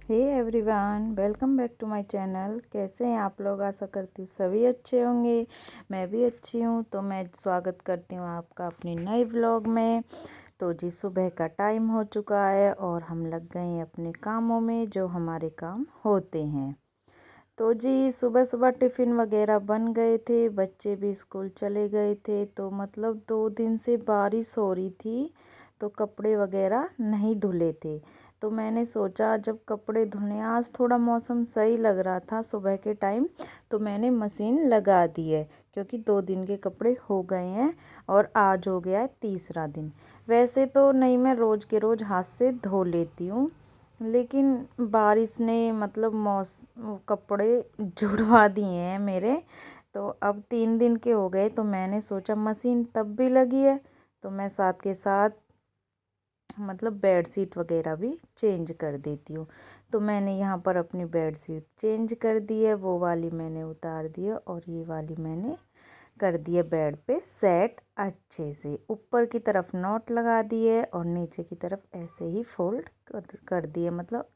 Hey everyone, welcome back to my channel. कैसे हैं आप लोग? आशा करती हूँ सभी अच्छे होंगे। मैं भी अच्छी हूँ। तो मैं स्वागत करती हूँ आपका अपनी नई व्लॉग में। तो जी सुबह का टाइम हो चुका है और हम लग गए हैं अपने कामों में, जो हमारे काम होते हैं। तो जी सुबह सुबह टिफ़िन वगैरह बन गए थे, बच्चे भी स्कूल चले गए थे। तो मतलब 2 दिन से बारिश हो रही थी, तो कपड़े वगैरह नहीं धुले थे। तो मैंने सोचा जब कपड़े धुलने, आज थोड़ा मौसम सही लग रहा था सुबह के टाइम, तो मैंने मशीन लगा दी है, क्योंकि 2 दिन के कपड़े हो गए हैं और आज हो गया है तीसरा दिन। वैसे तो नहीं, मैं रोज़ के रोज़ हाथ से धो लेती हूँ, लेकिन बारिश ने मतलब कपड़े जुड़वा दिए हैं मेरे। तो अब 3 दिन के हो गए, तो मैंने सोचा मशीन तब भी लगी है, तो मैं साथ के साथ मतलब बेडशीट वगैरह भी चेंज कर देती हूँ। तो मैंने यहाँ पर अपनी बेडशीट चेंज कर दी है, वो वाली मैंने उतार दी है और ये वाली मैंने कर दिए बेड पे सेट अच्छे से। ऊपर की तरफ नॉट लगा दिए और नीचे की तरफ ऐसे ही फोल्ड कर दिए मतलब।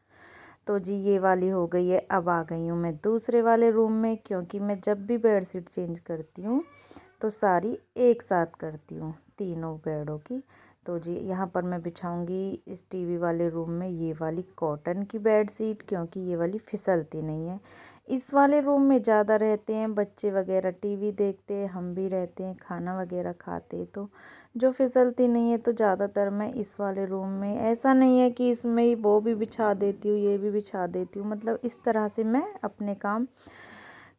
तो जी ये वाली हो गई है। अब आ गई हूँ मैं दूसरे वाले रूम में, क्योंकि मैं जब भी बेडशीट चेंज करती हूँ तो सारी एक साथ करती हूँ, तीनों बेडों की। तो जी यहाँ पर मैं बिछाऊंगी इस टीवी वाले रूम में ये वाली कॉटन की बेडशीट, क्योंकि ये वाली फिसलती नहीं है। इस वाले रूम में ज़्यादा रहते हैं बच्चे वगैरह, टीवी देखते हैं, हम भी रहते हैं, खाना वगैरह खाते हैं, तो जो फिसलती नहीं है। तो ज़्यादातर मैं इस वाले रूम में, ऐसा नहीं है कि इसमें ही वो भी बिछा देती हूँ ये भी बिछा देती हूँ, मतलब इस तरह से मैं अपने काम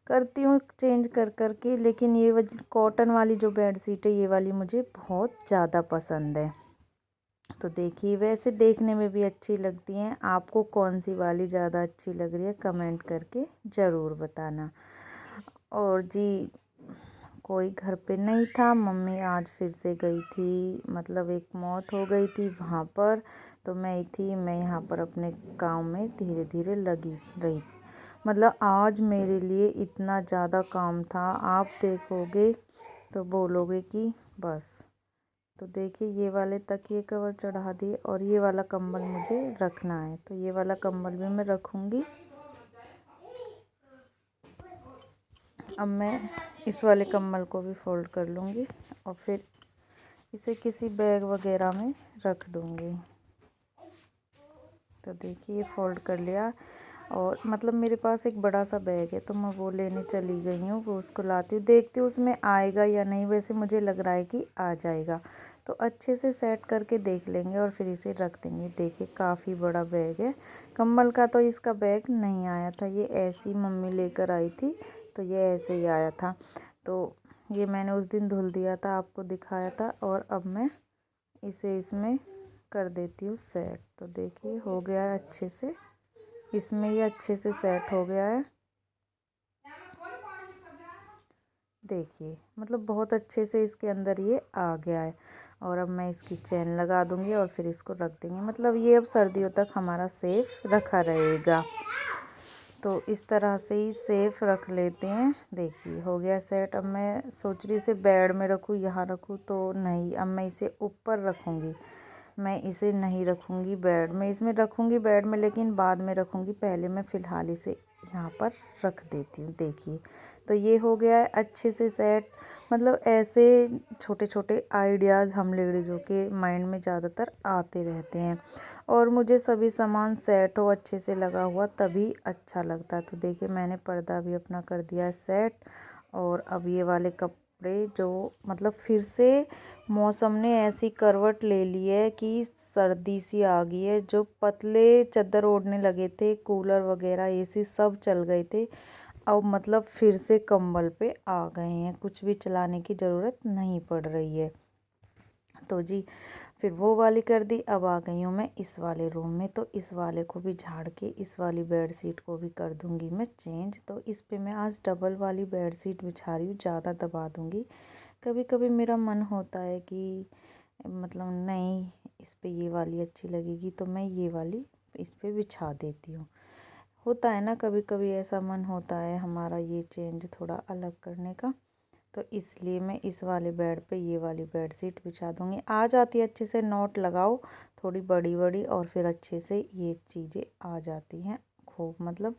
करती हूँ चेंज कर कर के। लेकिन ये कॉटन वाली जो बेडशीट है ये वाली मुझे बहुत ज़्यादा पसंद है। तो देखिए, वैसे देखने में भी अच्छी लगती हैं। आपको कौन सी वाली ज़्यादा अच्छी लग रही है कमेंट करके ज़रूर बताना। और जी कोई घर पे नहीं था, मम्मी आज फिर से गई थी, मतलब एक मौत हो गई थी वहाँ पर। तो मैं यहाँ पर अपने काम में धीरे धीरे लगी रही। मतलब आज मेरे लिए इतना ज़्यादा काम था, आप देखोगे तो बोलोगे कि बस। तो देखिए ये वाले तकिए कवर चढ़ा दिए और ये वाला कंबल मुझे रखना है, तो ये वाला कंबल भी मैं रखूँगी। अब मैं इस वाले कंबल को भी फोल्ड कर लूँगी और फिर इसे किसी बैग वगैरह में रख दूँगी। तो देखिए फोल्ड कर लिया, और मतलब मेरे पास एक बड़ा सा बैग है, तो मैं वो लेने चली गई हूँ, वो उसको लाती हूँ, देखती हूँ उसमें आएगा या नहीं। वैसे मुझे लग रहा है कि आ जाएगा, तो अच्छे से सेट करके देख लेंगे और फिर इसे रख देंगे। देखिए काफ़ी बड़ा बैग है। कंबल का तो इसका बैग नहीं आया था, ये ऐसी मम्मी लेकर आई थी, तो ये ऐसे ही आया था। तो ये मैंने उस दिन धुल दिया था, आपको दिखाया था, और अब मैं इसे इसमें कर देती हूँ सेट। तो देखिए हो गया है अच्छे से, इसमें ये अच्छे से सेट हो गया है। देखिए मतलब बहुत अच्छे से इसके अंदर ये आ गया है। और अब मैं इसकी चेन लगा दूंगी और फिर इसको रख देंगे, मतलब ये अब सर्दियों तक हमारा सेफ रखा रहेगा। तो इस तरह से ही सेफ रख लेते हैं। देखिए हो गया सेट। अब मैं सोच रही इसे बेड में रखूँ, यहाँ रखूँ, तो नहीं, अब मैं इसे ऊपर रखूँगी। मैं इसे नहीं रखूँगी बेड में, इसमें रखूँगी बेड में, लेकिन बाद में रखूँगी। पहले मैं फ़िलहाल इसे यहाँ पर रख देती हूँ। देखिए तो ये हो गया है अच्छे से सेट। मतलब ऐसे छोटे छोटे आइडियाज़ हम लेडीज़ों के माइंड में ज़्यादातर आते रहते हैं, और मुझे सभी सामान सेट हो, अच्छे से लगा हुआ, तभी अच्छा लगता है। तो देखिए मैंने पर्दा भी अपना कर दिया है सेट। और अब ये वाले कपड़े जो मतलब फिर से मौसम ने ऐसी करवट ले ली है कि सर्दी सी आ गई है। जो पतले चादर ओढ़ने लगे थे, कूलर वगैरह एसी सब चल गए थे, अब मतलब फिर से कंबल पे आ गए हैं, कुछ भी चलाने की ज़रूरत नहीं पड़ रही है। तो जी फिर वो वाली कर दी। अब आ गई हूँ मैं इस वाले रूम में, तो इस वाले को भी झाड़ के इस वाली बेडशीट को भी कर दूँगी मैं चेंज। तो इस पे मैं आज डबल वाली बेडशीट बिछा रही हूँ, ज़्यादा दबा दूँगी। कभी कभी मेरा मन होता है कि मतलब नहीं, इस पे ये वाली अच्छी लगेगी, तो मैं ये वाली इस पे बिछा देती हूँ। होता है ना, कभी कभी ऐसा मन होता है हमारा ये चेंज थोड़ा अलग करने का। तो इसलिए मैं इस वाले बेड पे ये वाली बेड शीट बिछा दूँगी। आ जाती है अच्छे से, नॉट लगाओ थोड़ी बड़ी बड़ी और फिर अच्छे से ये चीज़ें आ जाती हैं खूब, मतलब।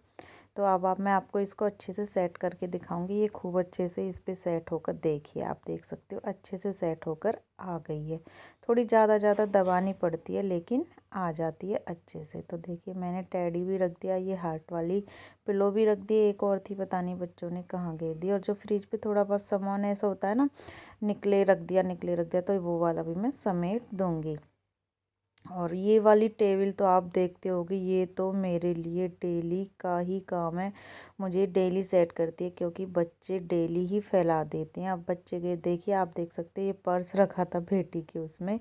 तो अब मैं आपको इसको अच्छे से सेट करके दिखाऊंगी। ये खूब अच्छे से इस पे सेट होकर, देखिए आप देख सकते हो अच्छे से सेट होकर आ गई है। थोड़ी ज़्यादा दबानी पड़ती है लेकिन आ जाती है अच्छे से। तो देखिए मैंने टेडी भी रख दिया, ये हार्ट वाली पिलो भी रख दी, एक और थी पता नहीं बच्चों ने कहाँ गिर दी। और जो फ्रिज पे थोड़ा बहुत सामान ऐसा होता है ना, निकले रख दिया, तो वो वाला भी मैं समेट दूँगी। और ये वाली टेबल तो आप देखते होगे, ये तो मेरे लिए डेली का ही काम है। मुझे डेली सेट करती है क्योंकि बच्चे डेली ही फैला देते हैं। अब बच्चे के देखिए, आप देख सकते हैं ये पर्स रखा था बेटी के, उसमें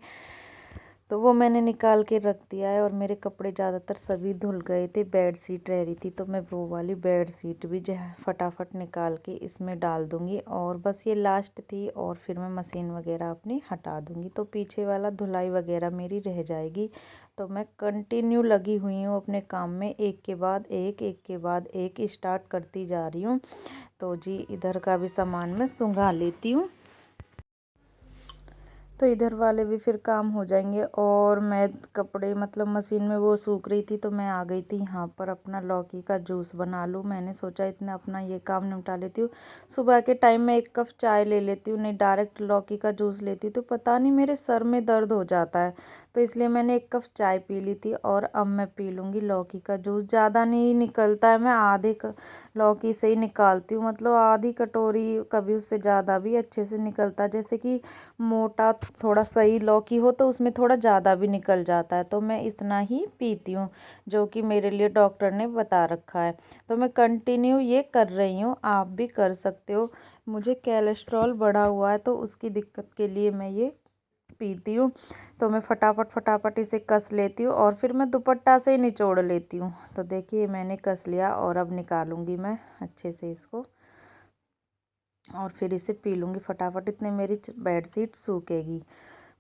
तो वो मैंने निकाल के रख दिया है। और मेरे कपड़े ज़्यादातर सभी धुल गए थे, बेड शीट रह रही थी, तो मैं वो वाली बेड शीट भी जो है फटाफट निकाल के इसमें डाल दूँगी। और बस ये लास्ट थी, और फिर मैं मशीन वगैरह अपनी हटा दूँगी, तो पीछे वाला धुलाई वगैरह मेरी रह जाएगी। तो मैं कंटिन्यू लगी हुई हूँ अपने काम में, एक के बाद एक स्टार्ट करती जा रही हूँ। तो जी इधर का भी सामान मैं सुंघा लेती हूँ, तो इधर वाले भी फिर काम हो जाएंगे। और मैं कपड़े मतलब मशीन में वो सूख रही थी, तो मैं आ गई थी यहाँ पर अपना लौकी का जूस बना लूँ। मैंने सोचा इतना अपना ये काम निपटा लेती हूँ। सुबह के टाइम में 1 कप चाय ले लेती हूँ, नहीं डायरेक्ट लौकी का जूस लेती हूँ तो पता नहीं मेरे सर में दर्द हो जाता है। तो इसलिए मैंने 1 कप चाय पी ली थी, और अब मैं पी लूँगी लौकी का जूस। ज़्यादा नहीं निकलता है, मैं आधे लौकी से ही निकालती हूँ, मतलब आधी कटोरी, कभी उससे ज़्यादा भी अच्छे से निकलता है। जैसे कि मोटा थोड़ा सही लौकी हो तो उसमें थोड़ा ज़्यादा भी निकल जाता है, तो मैं इतना ही पीती हूँ जो कि मेरे लिए डॉक्टर ने बता रखा है। तो मैं कंटिन्यू ये कर रही हूँ, आप भी कर सकते हो। मुझे कोलेस्ट्रॉल बढ़ा हुआ है, तो उसकी दिक्कत के लिए मैं ये पीती हूँ। तो मैं फटाफट इसे कस लेती हूँ, और फिर मैं दुपट्टा से ही निचोड़ लेती हूँ। तो देखिए मैंने कस लिया, और अब निकालूंगी मैं अच्छे से इसको, और फिर इसे पी लूँगी फटाफट। इतने मेरी बेडशीट सूखेगी,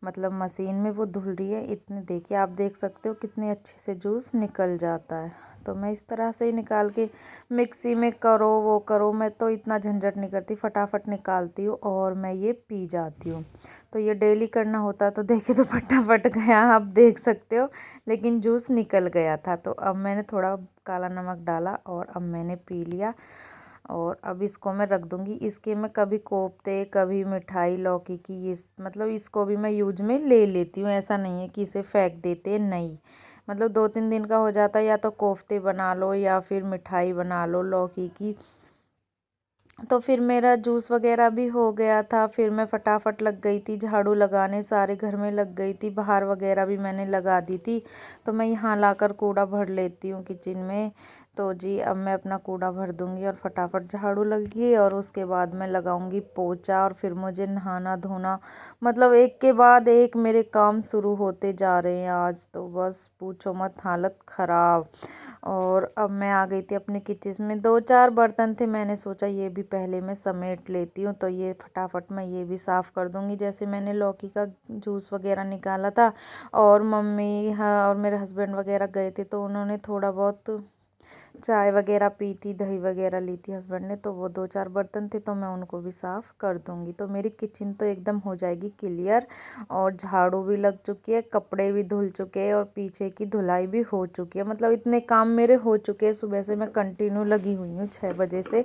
मतलब मशीन में वो धुल रही है इतने। देखिए आप देख सकते हो कितने अच्छे से जूस निकल जाता है। तो मैं इस तरह से ही निकाल के, मिक्सी में करो वो करो, मैं तो इतना झंझट नहीं करती, फटाफट निकालती हूँ और मैं ये पी जाती हूँ। तो ये डेली करना होता तो देखिए तो फटाफट गया, आप देख सकते हो, लेकिन जूस निकल गया था। तो अब मैंने थोड़ा काला नमक डाला, और अब मैंने पी लिया। और अब इसको मैं रख दूँगी। इसके मैं कभी कोफ्ते, कभी मिठाई लौकी की, ये मतलब इसको भी मैं यूज में ले लेती हूँ। ऐसा नहीं है कि इसे फेंक देते हैं, नहीं, मतलब 2-3 दिन का हो जाता है, या तो कोफ्ते बना लो या फिर मिठाई बना लो लौकी की। तो फिर मेरा जूस वगैरह भी हो गया था, फिर मैं फटाफट लग गई थी झाड़ू लगाने, सारे घर में लग गई थी, बाहर वगैरह भी मैंने लगा दी थी। तो मैं यहाँ लाकर कूड़ा भर लेती हूँ किचन में। तो जी अब मैं अपना कूड़ा भर दूँगी, और फटाफट झाड़ू लगी, और उसके बाद मैं लगाऊंगी पोछा, और फिर मुझे नहाना धोना, मतलब एक के बाद एक मेरे काम शुरू होते जा रहे हैं। आज तो बस पूछो मत, हालत ख़राब। और अब मैं आ गई थी अपने किचन में, 2-4 बर्तन थे, मैंने सोचा ये भी पहले मैं समेट लेती हूँ। तो ये फटाफट मैं ये भी साफ़ कर दूँगी। जैसे मैंने लौकी का जूस वगैरह निकाला था, और मम्मी हाँ और मेरे हस्बैंड वगैरह गए थे, तो उन्होंने थोड़ा बहुत चाय वगैरह पी थी, दही वगैरह ली थी हस्बैंड ने, तो वो 2-4 बर्तन थे, तो मैं उनको भी साफ़ कर दूँगी। तो मेरी किचन तो एकदम हो जाएगी क्लियर, और झाड़ू भी लग चुकी है, कपड़े भी धुल चुके हैं, और पीछे की धुलाई भी हो चुकी है। मतलब इतने काम मेरे हो चुके हैं। सुबह से मैं कंटिन्यू लगी हुई हूँ 6 बजे से,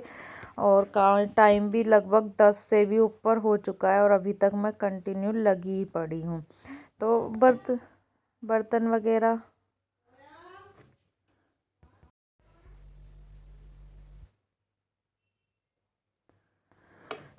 और का टाइम भी लगभग 10 से भी ऊपर हो चुका है, और अभी तक मैं कंटिन्यू लगी ही पड़ी हूँ। तो बर्तन वगैरह,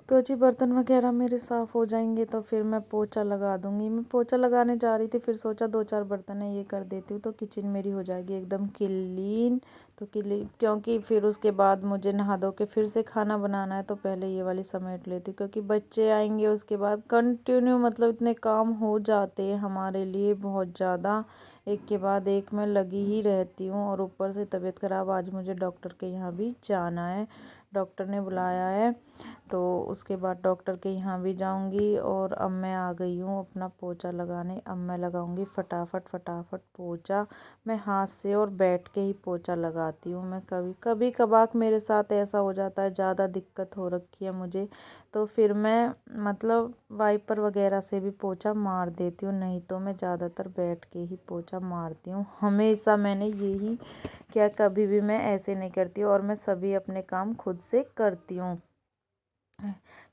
तो जी बर्तन वगैरह मेरे साफ़ हो जाएंगे, तो फिर मैं पोछा लगा दूँगी। मैं पोछा लगाने जा रही थी, फिर सोचा 2-4 बर्तन है ये कर देती हूँ, तो किचन मेरी हो जाएगी एकदम क्लीन। तो क्लीन क्योंकि फिर उसके बाद मुझे नहा धो के फिर से खाना बनाना है, तो पहले ये वाली समेट लेती हूँ, क्योंकि बच्चे आएंगे उसके बाद कंटिन्यू, मतलब इतने काम हो जाते हैं हमारे लिए बहुत ज़्यादा, एक के बाद एक मैं लगी ही रहती हूँ। और ऊपर से तबीयत ख़राब, आज मुझे डॉक्टर के यहाँ भी जाना है, डॉक्टर ने बुलाया है। तो उसके बाद डॉक्टर के यहाँ भी जाऊंगी। और अब मैं आ गई हूँ अपना पोछा लगाने। अब मैं लगाऊंगी फटाफट फटाफट पोछा। मैं हाथ से और बैठ के ही पोछा लगाती हूँ। मैं कभी कभार मेरे साथ ऐसा हो जाता है, ज़्यादा दिक्कत हो रखी है मुझे, तो फिर मैं मतलब वाइपर वगैरह से भी पोछा मार देती हूँ, नहीं तो मैं ज़्यादातर बैठ के ही पोछा मारती हूँ। हमेशा मैंने यही किया, कभी भी मैं ऐसे नहीं करती और मैं सभी अपने काम खुद से करती हूँ,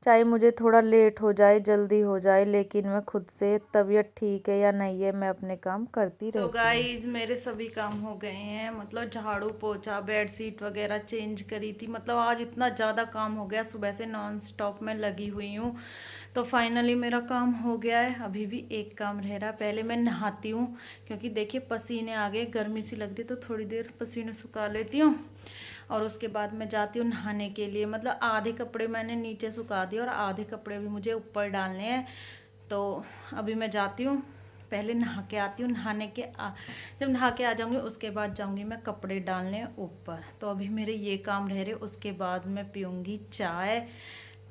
चाहे मुझे थोड़ा लेट हो जाए जल्दी हो जाए, लेकिन मैं खुद से तबीयत ठीक है या नहीं है मैं अपने काम करती रहती हूँ। तो गाइस मेरे सभी काम हो गए हैं, मतलब झाड़ू पोछा बेडशीट वगैरह चेंज करी थी, मतलब आज इतना ज़्यादा काम हो गया, सुबह से नॉन स्टॉप में लगी हुई हूँ। तो फाइनली मेरा काम हो गया है। अभी भी एक काम रह रहा है, पहले मैं नहाती हूँ क्योंकि देखिए पसीने आ गए, गर्मी सी लग रही, तो थोड़ी देर पसीने सुखा लेती हूँ और उसके बाद मैं जाती हूँ नहाने के लिए। मतलब आधे कपड़े मैंने नीचे सुखा दिए और आधे कपड़े भी मुझे ऊपर डालने हैं। तो अभी मैं जाती हूँ, पहले नहा के आती हूँ। जब नहा के आ जाऊँगी उसके बाद जाऊँगी मैं कपड़े डालने ऊपर। तो अभी मेरे ये काम रह रहे, उसके बाद मैं पीऊँगी चाय।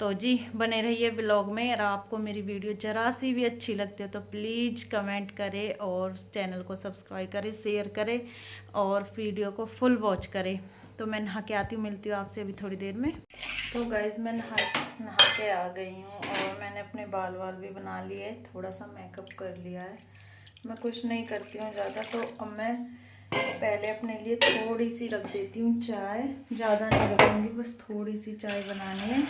तो जी बने रहिए ब्लॉग में। और आपको मेरी वीडियो जरा सी भी अच्छी लगती है तो प्लीज़ कमेंट करें और चैनल को सब्सक्राइब करें, शेयर करें और वीडियो को फुल वॉच करें। तो मैं नहा के आती हूँ, मिलती हूँ आपसे अभी थोड़ी देर में। तो गाइज मैं नहा के आ गई हूँ और मैंने अपने बाल भी बना लिए, थोड़ा सा मेकअप कर लिया है। मैं कुछ नहीं करती हूँ ज़्यादा, तो अब मैं पहले अपने लिए थोड़ी सी रख देती हूँ चाय, ज़्यादा नहीं रखूँगी, बस थोड़ी सी चाय बनानी है।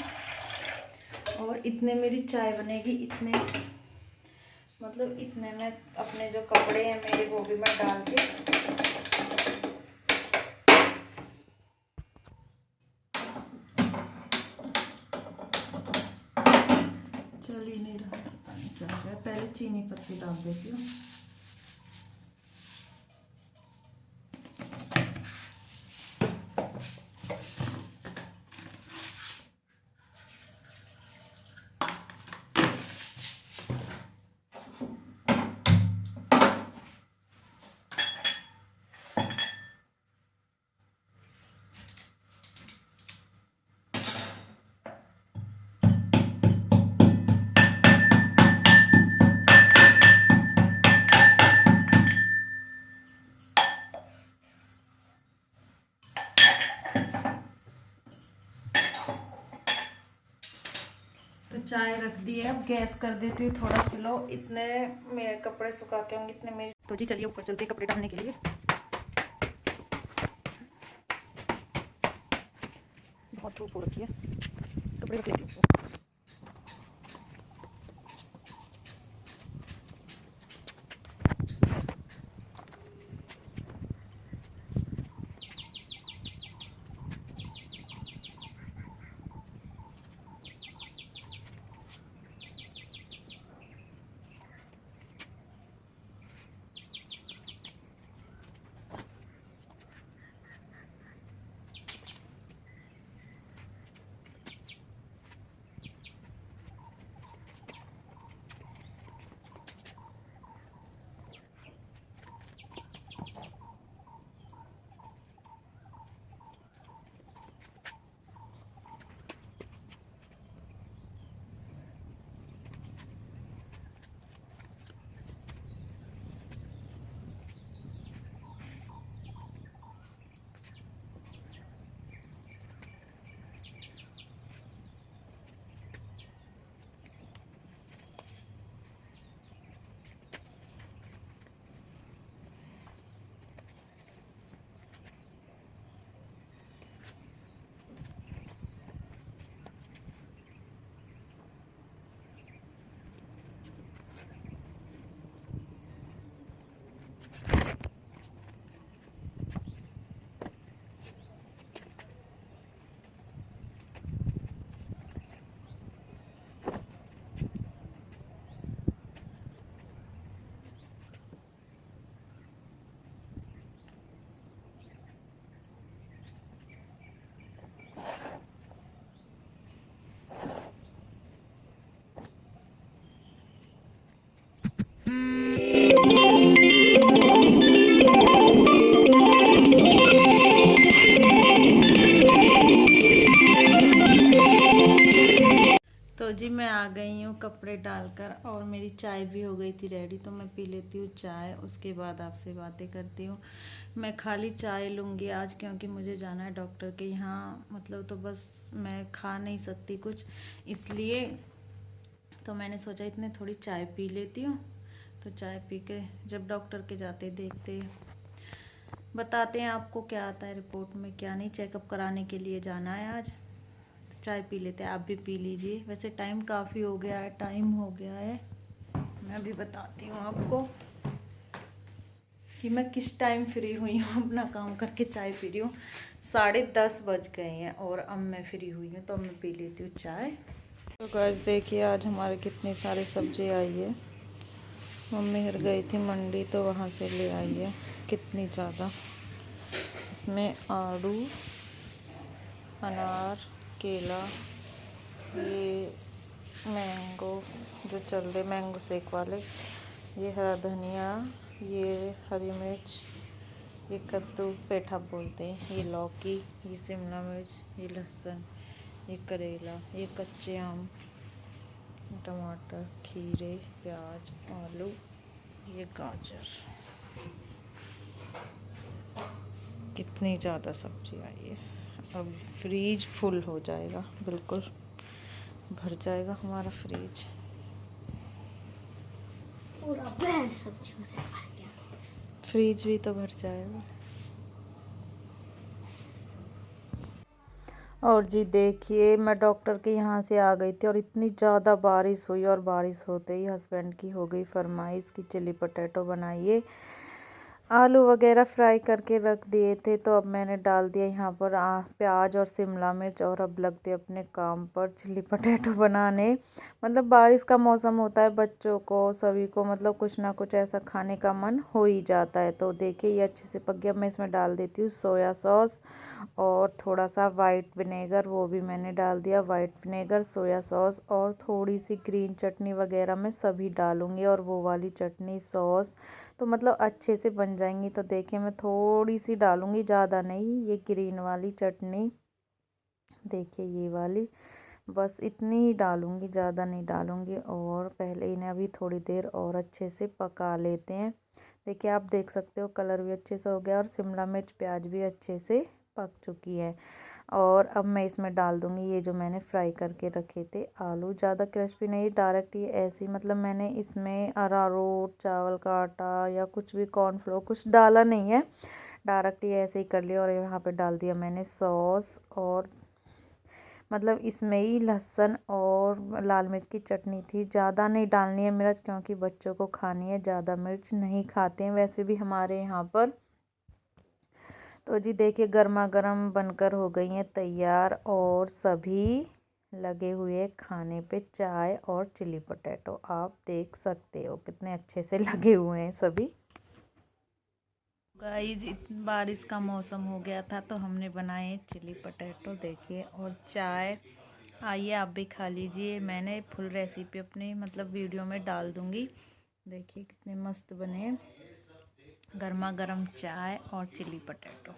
और इतने मेरी चाय बनेगी, इतने मतलब इतने में अपने जो कपड़े हैं मेरे वो भी मैं डाल के चल ही नहीं रहा, पता नहीं क्या हो गया। पहले चीनी पत्ती डाल देती हूँ। तो चाय रख दी है, अब गैस कर देती हूँ थोड़ा स्लो। इतने मेरे कपड़े सुखा के होंगे इतने मेरे। तो जी चलिए ऊपर चलते हैं कपड़े डालने के लिए। बहुत धूप हो रखी है, कपड़े रख लेती हूँ। कपड़े डालकर और मेरी चाय भी हो गई थी रेडी, तो मैं पी लेती हूँ चाय, उसके बाद आपसे बातें करती हूँ। मैं खाली चाय लूँगी आज, क्योंकि मुझे जाना है डॉक्टर के यहाँ, मतलब तो बस मैं खा नहीं सकती कुछ, इसलिए तो मैंने सोचा इतने थोड़ी चाय पी लेती हूँ। तो चाय पी के जब डॉक्टर के जाते देखते बताते हैं आपको क्या आता है रिपोर्ट में क्या नहीं। चेकअप कराने के लिए जाना है आज, तो चाय पी लेते हैं, आप भी पी लीजिए। वैसे टाइम काफ़ी हो गया है, टाइम हो गया है, मैं भी बताती हूँ आपको कि मैं किस टाइम फ्री हुई हूँ। अपना काम करके चाय पी रही हूँ, 10:30 बज गए हैं और अब मैं फ्री हुई हूँ, तो अब मैं पी लेती हूँ चाय। तो गाइस देखिए आज हमारे कितनी सारी सब्जी आई है। मम्मी हर गई थी मंडी, तो वहाँ से ले आई है कितनी ज़्यादा। इसमें आड़ू, अनार, केला, ये मैंगो जो चल रहे मैंगो शेक वाले, ये हरा धनिया, ये हरी मिर्च, ये कद्दू पेठा बोलते हैं, ये लौकी, ये शिमला मिर्च, ये लहसुन, ये करेला, ये कच्चे आम, टमाटर, खीरे, प्याज, आलू, ये गाजर। कितनी ज़्यादा सब्जी आई है। अब फ्रीज फुल हो जाएगा, बिल्कुल भर जाएगा हमारा फ्रीज। पूरा ब्रांड सब्जियों से भर गया, फ्रीज भी तो भर जाएगा। और जी देखिए मैं डॉक्टर के यहाँ से आ गई थी और इतनी ज़्यादा बारिश हुई, और बारिश होते ही हस्बैंड की हो गई फरमाइश कि चिली पोटैटो बनाइए। आलू वगैरह फ्राई करके रख दिए थे, तो अब मैंने डाल दिया यहाँ पर प्याज और शिमला मिर्च, और अब लगते अपने काम पर चिली पोटैटो बनाने। मतलब बारिश का मौसम होता है, बच्चों को सभी को मतलब कुछ ना कुछ ऐसा खाने का मन हो ही जाता है। तो देखिए ये अच्छे से पक गया। मैं इसमें डाल देती हूँ सोया सॉस और थोड़ा सा वाइट विनेगर, वो भी मैंने डाल दिया। वाइट विनेगर, सोया सॉस और थोड़ी सी ग्रीन चटनी वगैरह मैं सभी डालूँगी, और वो वाली चटनी सॉस तो मतलब अच्छे से बन जाएंगी। तो देखिए मैं थोड़ी सी डालूँगी, ज़्यादा नहीं, ये ग्रीन वाली चटनी देखिए ये वाली, बस इतनी ही डालूँगी, ज़्यादा नहीं डालूँगी। और पहले इन्हें अभी थोड़ी देर और अच्छे से पका लेते हैं। देखिए आप देख सकते हो कलर भी अच्छे से हो गया, और शिमला मिर्च प्याज भी अच्छे से पक चुकी है। और अब मैं इसमें डाल दूँगी ये जो मैंने फ्राई करके रखे थे आलू। ज़्यादा क्रिस्पी नहीं, डायरेक्ट ये ऐसे ही, मतलब मैंने इसमें अरारोट, चावल का आटा या कुछ भी कॉर्नफ्लोर कुछ डाला नहीं है, डायरेक्ट ये ऐसे ही कर लिया। और यहाँ पे डाल दिया मैंने सॉस, और मतलब इसमें ही लहसुन और लाल मिर्च की चटनी थी। ज़्यादा नहीं डालनी है मिर्च, क्योंकि बच्चों को खानी है, ज़्यादा मिर्च नहीं खाते हैं वैसे भी हमारे यहाँ पर। तो जी देखिए गर्मा गर्म बनकर हो गई हैं तैयार, और सभी लगे हुए खाने पे चाय और चिली पोटैटो। आप देख सकते हो कितने अच्छे से लगे हुए हैं सभी। गाइस बारिश का मौसम हो गया था, तो हमने बनाए चिली पोटैटो देखिए, और चाय। आइए आप भी खा लीजिए। मैंने फुल रेसिपी अपने मतलब वीडियो में डाल दूँगी। देखिए कितने मस्त बने, गर्मा गर्म चाय और चिली पोटैटो।